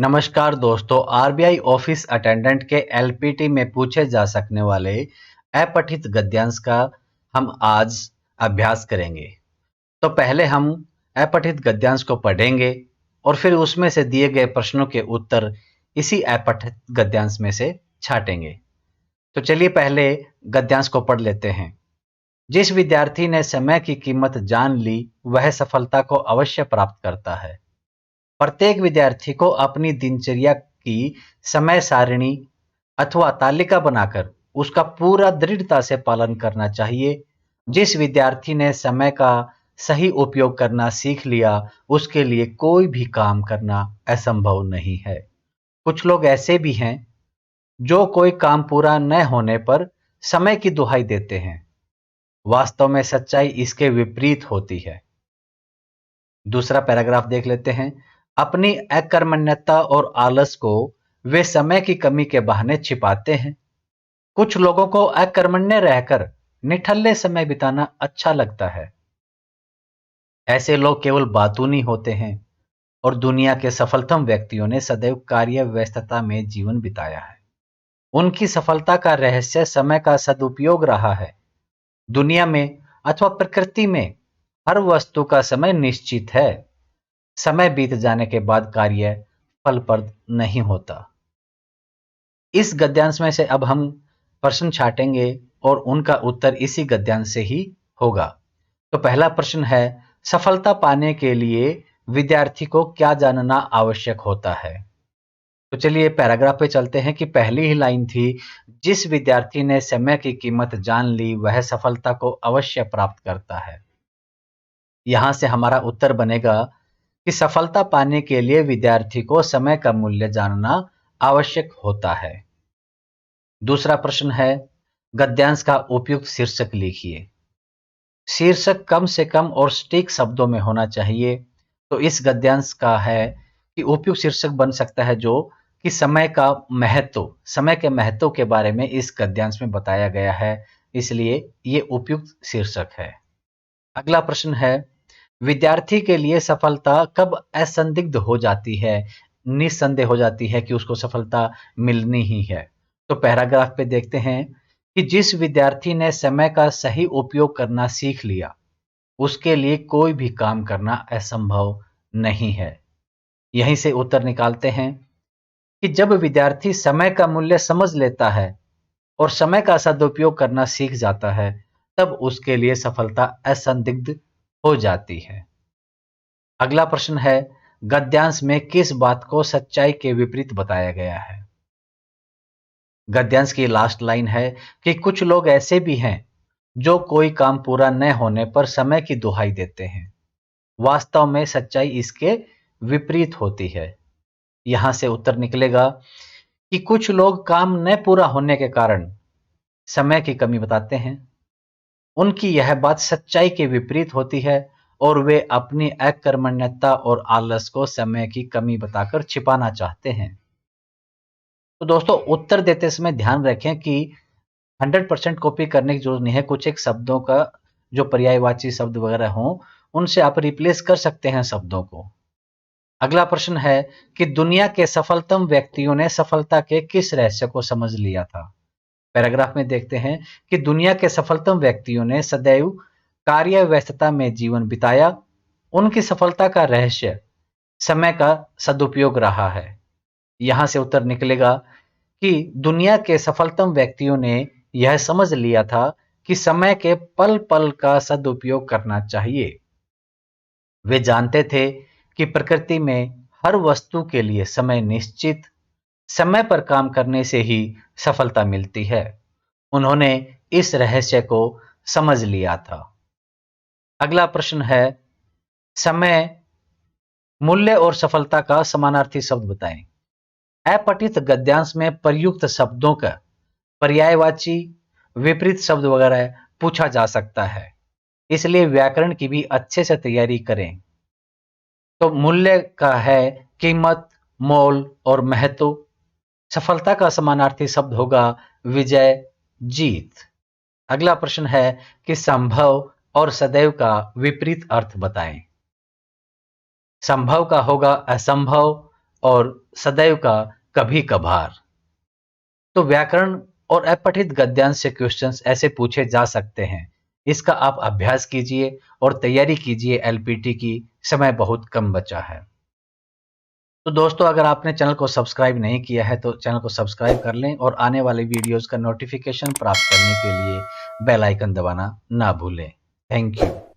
नमस्कार दोस्तों, RBI office attendant के एलपीटी में पूछे जा सकने वाले अपठित गद्यांश का हम आज अभ्यास करेंगे। तो पहले हम अपठित गद्यांश को पढ़ेंगे और फिर उसमें से दिए गए प्रश्नों के उत्तर इसी अपठित गद्यांश में से छांटेंगे। तो चलिए पहले गद्यांश को पढ़ लेते हैं। जिस विद्यार्थी ने समय की कीमत जान ली, वह सफलता को अवश्य प्राप्त करता है। प्रत्येक विद्यार्थी को अपनी दिनचर्या की समय सारिणी अथवा तालिका बनाकर उसका पूरा दृढ़ता से पालन करना चाहिए। जिस विद्यार्थी ने समय का सही उपयोग करना सीख लिया, उसके लिए कोई भी काम करना असंभव नहीं है। कुछ लोग ऐसे भी हैं जो कोई काम पूरा न होने पर समय की दुहाई देते हैं। वास्तव में सच्चाई इसके विपरीत होती है। दूसरा पैराग्राफ देख लेते हैं। अपनी अकर्मण्यता और आलस को वे समय की कमी के बहाने छिपाते हैं। कुछ लोगों को अकर्मण्य रहकर निठल्ले समय बिताना अच्छा लगता है। ऐसे लोग केवल बातूनी होते हैं और दुनिया के सफलतम व्यक्तियों ने सदैव कार्य व्यस्तता में जीवन बिताया है। उनकी सफलता का रहस्य समय का सदुपयोग रहा है। दुनिया में अथवा प्रकृति में हर वस्तु का समय निश्चित है। समय बीत जाने के बाद कार्य फलप्रद नहीं होता। इस गद्यांश में से अब हम प्रश्न छाटेंगे और उनका उत्तर इसी गद्यांश से ही होगा। तो पहला प्रश्न है, सफलता पाने के लिए विद्यार्थी को क्या जानना आवश्यक होता है? तो चलिए पैराग्राफ पे चलते हैं कि पहली ही लाइन थी, जिस विद्यार्थी ने समय की कीमत जान ली, वह सफलता को अवश्य प्राप्त करता है। यहां से हमारा उत्तर बनेगा कि सफलता पाने के लिए विद्यार्थी को समय का मूल्य जानना आवश्यक होता है। दूसरा प्रश्न है, गद्यांश का उपयुक्त शीर्षक लिखिए। शीर्षक कम से कम और सटीक शब्दों में होना चाहिए। तो इस गद्यांश का है कि उपयुक्त शीर्षक बन सकता है जो कि समय के महत्व के बारे में इस गद्यांश में बताया गया है, इसलिए ये उपयुक्त शीर्षक है। अगला प्रश्न है, विद्यार्थी के लिए सफलता कब असंदिग्ध हो जाती है, निस्संदेह हो जाती है कि उसको सफलता मिलनी ही है? तो पैराग्राफ पे देखते हैं कि जिस विद्यार्थी ने समय का सही उपयोग करना सीख लिया, उसके लिए कोई भी काम करना असंभव नहीं है। यहीं से उत्तर निकालते हैं कि जब विद्यार्थी समय का मूल्य समझ लेता है और समय का सदुपयोग करना सीख जाता है, तब उसके लिए सफलता असंदिग्ध हो जाती है। अगला प्रश्न है, गद्यांश में किस बात को सच्चाई के विपरीत बताया गया है? गद्यांश की लास्ट लाइन है कि कुछ लोग ऐसे भी हैं जो कोई काम पूरा न होने पर समय की दुहाई देते हैं। वास्तव में सच्चाई इसके विपरीत होती है। यहां से उत्तर निकलेगा कि कुछ लोग काम न पूरा होने के कारण समय की कमी बताते हैं। उनकी यह बात सच्चाई के विपरीत होती है और वे अपनी अकर्मण्यता और आलस को समय की कमी बताकर छिपाना चाहते हैं। तो दोस्तों, उत्तर देते समय ध्यान रखें कि 100% कॉपी करने की जरूरत नहीं है। कुछ एक शब्दों का जो पर्यायवाची शब्द वगैरह हों, उनसे आप रिप्लेस कर सकते हैं शब्दों को। अगला प्रश्न है कि दुनिया के सफलतम व्यक्तियों ने सफलता के किस रहस्य को समझ लिया था? पैराग्राफ में देखते हैं कि दुनिया के सफलतम व्यक्तियों ने सदैव कार्य व्यस्तता में जीवन बिताया। उनकी सफलता का रहस्य समय का सदुपयोग रहा है। यहां से उत्तर निकलेगा कि दुनिया के सफलतम व्यक्तियों ने यह समझ लिया था कि समय के पल पल का सदुपयोग करना चाहिए। वे जानते थे कि प्रकृति में हर वस्तु के लिए समय निश्चित, समय पर काम करने से ही सफलता मिलती है। उन्होंने इस रहस्य को समझ लिया था। अगला प्रश्न है, समय, मूल्य और सफलता का समानार्थी शब्द बताएं। अपठित गद्यांश में प्रयुक्त शब्दों का पर्यायवाची, विपरीत शब्द वगैरह पूछा जा सकता है, इसलिए व्याकरण की भी अच्छे से तैयारी करें। तो मूल्य का है कीमत, मोल और महत्व। सफलता का समानार्थी शब्द होगा विजय, जीत। अगला प्रश्न है कि संभव और सदैव का विपरीत अर्थ बताएं। संभव का होगा असंभव, और सदैव का कभी कभार। तो व्याकरण और अपठित गद्यांश से क्वेश्चंस ऐसे पूछे जा सकते हैं। इसका आप अभ्यास कीजिए और तैयारी कीजिए एलपीटी की। समय बहुत कम बचा है। तो दोस्तों, अगर आपने चैनल को सब्सक्राइब नहीं किया है तो चैनल को सब्सक्राइब कर लें और आने वाले वीडियोस का नोटिफिकेशन प्राप्त करने के लिए बेल आइकन दबाना ना भूलें। Thank you.